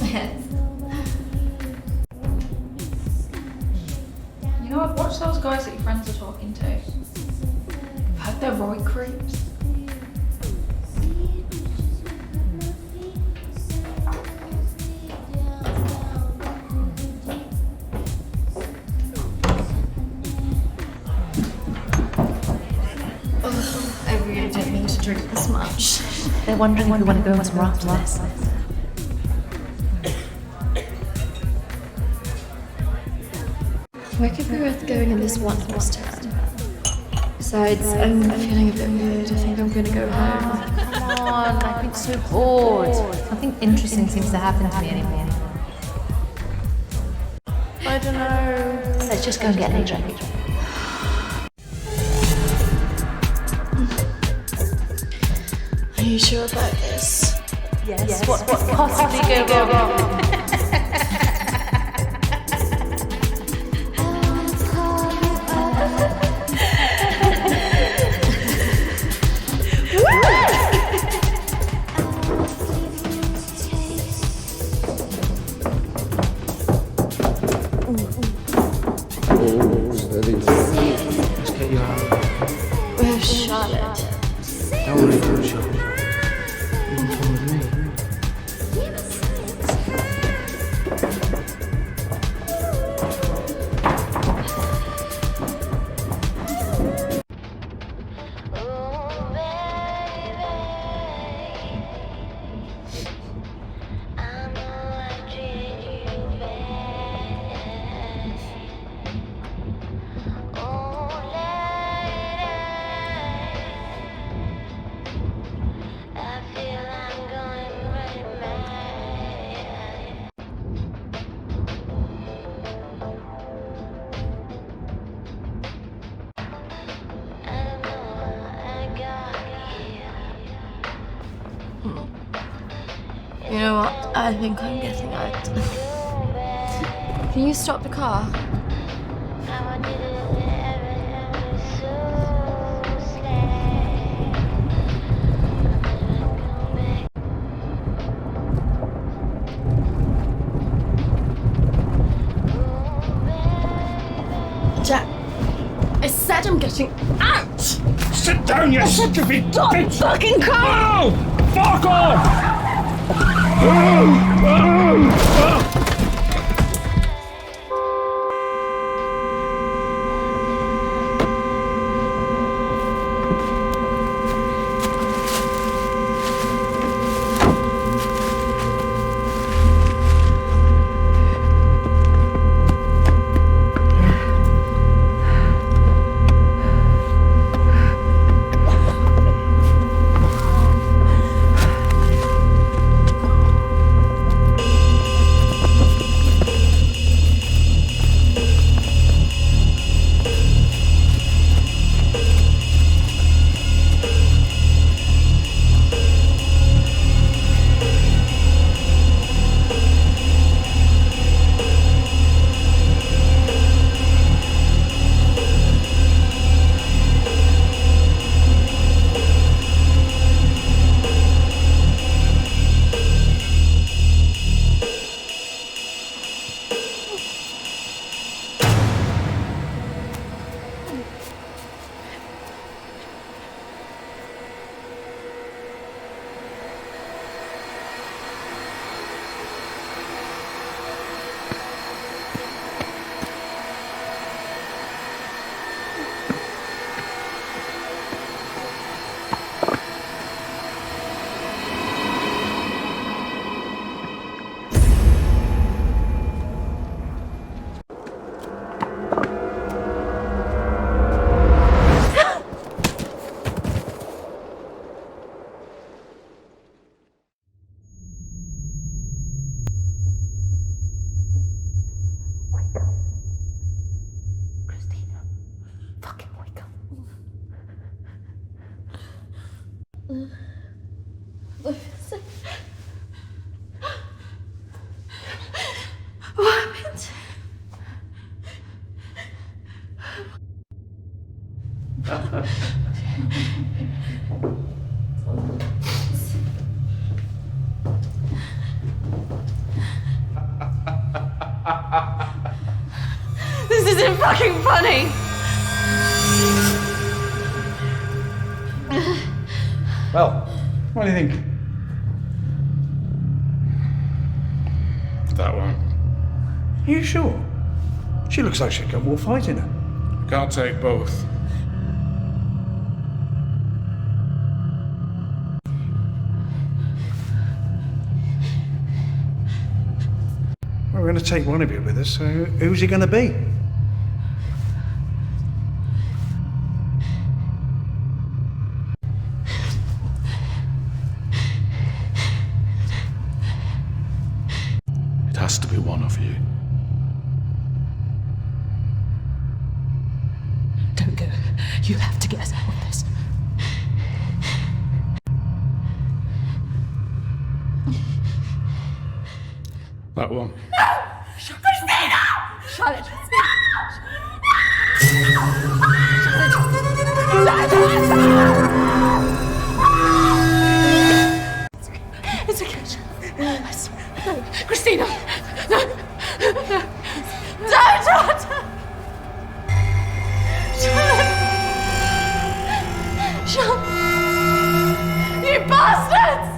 Yes. You know, I've watched those guys that your friends are talking to. I've heard they're right creeps. I really don't mean to drink this much. They're wondering if we want to go somewhere after this. Where could we both going in this one horse town? Besides, I'm feeling a bit weird. I think I'm gonna go home. Come on, I've been so bored. Nothing interesting seems to happen to me anymore. I don't know. Let's just go and get a drink. Are you sure about this? Yes. What could possibly go wrong? Let's get you out. Where's Charlotte? Don't worry about Charlotte. You can come with me. You know what? I think I'm getting out. Can you stop the car? Jack, I said I'm getting out! Sit down, you stupid Stop the fucking car! No! Fuck off! What happened? This isn't fucking funny! Well, what do you think? That one. Are you sure? She looks like she's got more fight in her. Can't take both. We're going to take one of you with us, so who's he going to be? It has to be one of you. Don't go. You have to get us out of this. That one. Christina! Charlotte! It's okay. I swear. No. Christina! No! No! Don't! Charlotte! You bastards!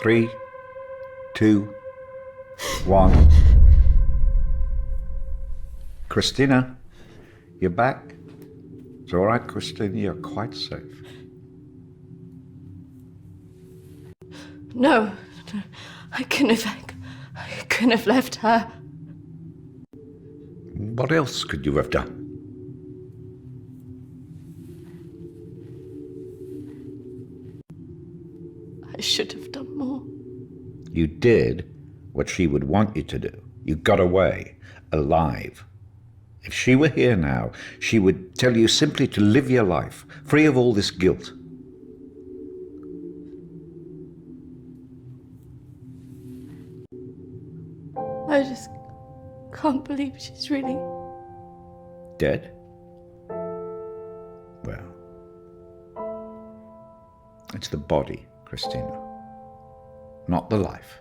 Three, two, one. Kристина, you're back. It's all right, Kристина, you're quite safe. No, I couldn't have left her. What else could you have done? I should have done more. You did what she would want you to do. You got away, alive. If she were here now, she would tell you simply to live your life, free of all this guilt. I just can't believe she's really... Dead? Well, it's the body, Christina, not the life.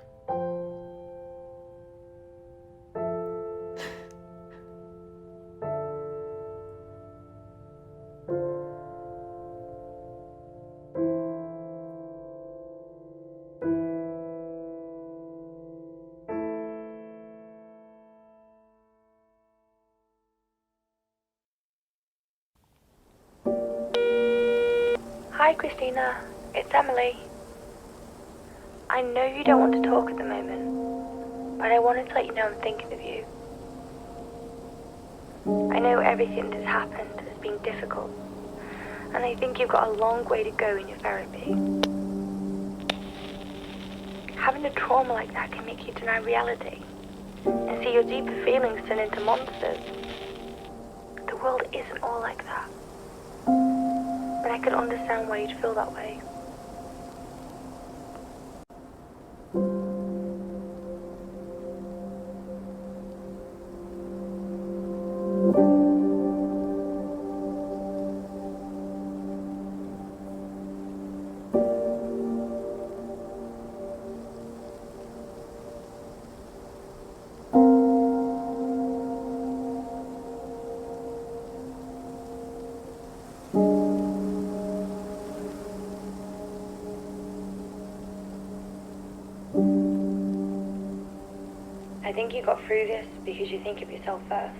Hi, Christina. It's Emily. I know you don't want to talk at the moment, but I wanted to let you know I'm thinking of you. I know everything that's happened has been difficult, and I think you've got a long way to go in your therapy. Having a trauma like that can make you deny reality and see your deeper feelings turn into monsters. The world isn't all like that. But I can understand why you'd feel that way. I think you got through this because you think of yourself first.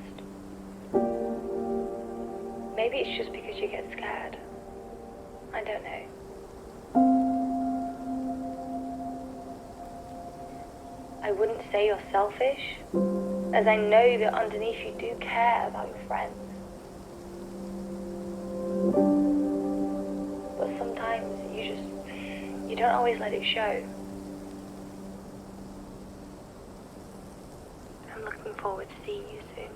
Maybe it's just because you get scared. I don't know. I wouldn't say you're selfish, as I know that underneath you do care about your friends. But sometimes you don't always let it show. I'm looking forward to seeing you soon.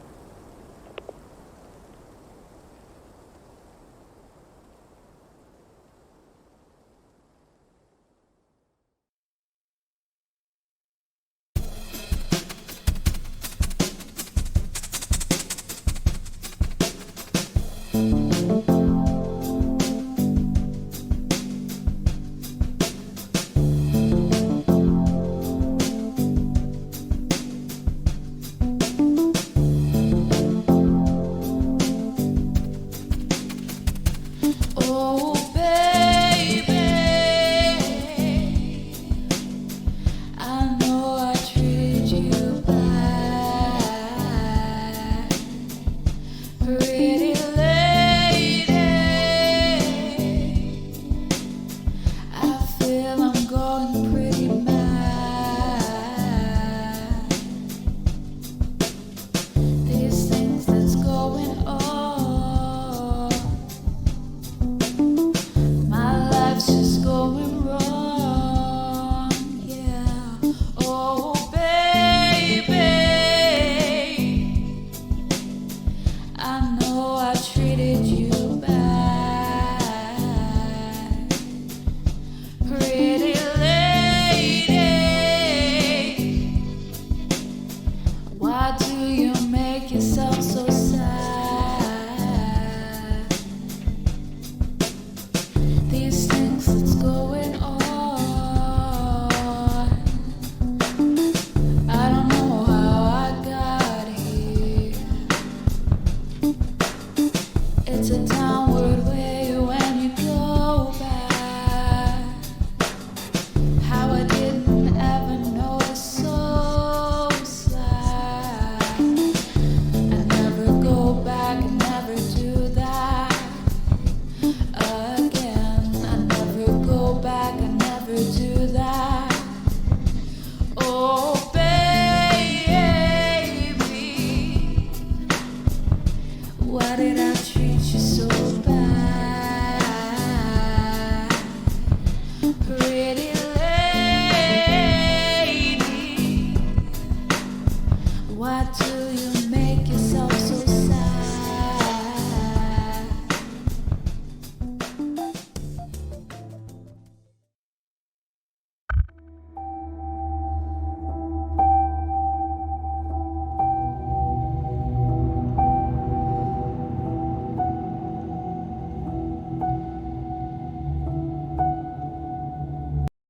Why did I treat you so bad? Pretty lady, why do you make it